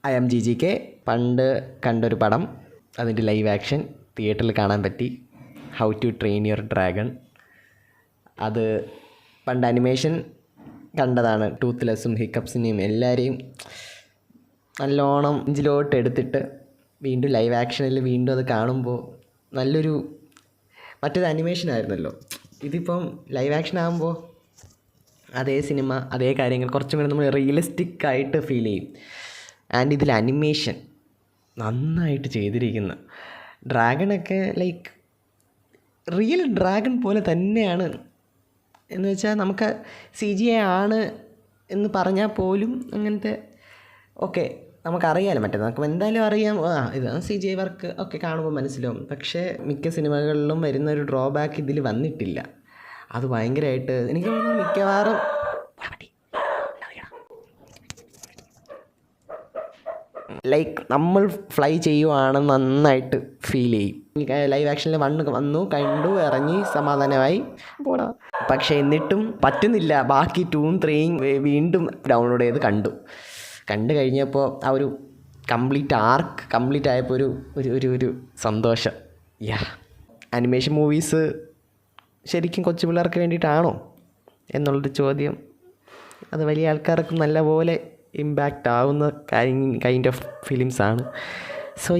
IMGGK പണ്ട് കണ്ടൊരു പടം, അതിൻ്റെ ലൈവ് ആക്ഷൻ തിയേറ്ററിൽ കാണാൻ പറ്റി. How to train your dragon. അത് പണ്ട് അനിമേഷൻ കണ്ടതാണ്. ടൂത്ത്ലെസ്സും ഹിക്കപ്സിനെയും എല്ലാവരെയും നല്ലോണം നെഞ്ചിലോട്ട് എടുത്തിട്ട് വീണ്ടും ലൈവ് ആക്ഷനിൽ വീണ്ടും അത് കാണുമ്പോൾ നല്ലൊരു, മറ്റേത് അനിമേഷൻ ആയിരുന്നല്ലോ, ഇതിപ്പം ലൈവ് ആക്ഷൻ ആകുമ്പോൾ അതേ സിനിമ അതേ കാര്യങ്ങൾ കുറച്ചും കൂടെ നമ്മൾ റിയലിസ്റ്റിക് ആയിട്ട് ഫീൽ ചെയ്യും. ആൻഡ് ഇതിൽ അനിമേഷൻ നന്നായിട്ട് ചെയ്തിരിക്കുന്ന ഡ്രാഗണൊക്കെ ലൈക്ക് റിയൽ ഡ്രാഗൺ പോലെ തന്നെയാണ്. എന്ന് വെച്ചാൽ നമുക്ക് CGI ആണ് എന്ന് പറഞ്ഞാൽ പോലും അങ്ങനത്തെ ഓക്കെ നമുക്കറിയാമല്ലോ, മറ്റേത് നമുക്ക് എന്തായാലും അറിയാം, ഇതാണ് CGI വർക്ക് ഒക്കെ കാണുമ്പോൾ മനസ്സിലാവും. പക്ഷേ മിക്ക സിനിമകളിലും വരുന്ന ഒരു ഡ്രോബാക്ക് ഇതിൽ വന്നിട്ടില്ല. അത് ഭയങ്കരമായിട്ട് എനിക്ക് തോന്നുന്നു മിക്കവാറും ലൈക്ക് നമ്മൾ ഫ്ലൈ ചെയ്യുവാണെന്ന് നന്നായിട്ട് ഫീൽ ചെയ്യും. ലൈവ് ആക്ഷനിൽ വന്നു കണ്ടു ഇറങ്ങി സമാധാനമായി പോടാ. പക്ഷേ എന്നിട്ടും പറ്റുന്നില്ല. ബാക്കി 2ഉം 3യും വീണ്ടും ഡൗൺലോഡ് ചെയ്ത് കണ്ടു കഴിഞ്ഞപ്പോൾ ആ ഒരു ആർക്ക് കംപ്ലീറ്റ് ആയപ്പോൾ ഒരു സന്തോഷം. അനിമേഷൻ മൂവീസ് ശരിക്കും കൊച്ചു പിള്ളേർക്ക് വേണ്ടിയിട്ടാണോ എന്നുള്ളൊരു ചോദ്യം, അത് വലിയ ആൾക്കാർക്കും നല്ലപോലെ ഇമ്പാക്റ്റ് ആവുന്ന കൈൻഡ് ഓഫ് ഫിലിംസാണ്. സോ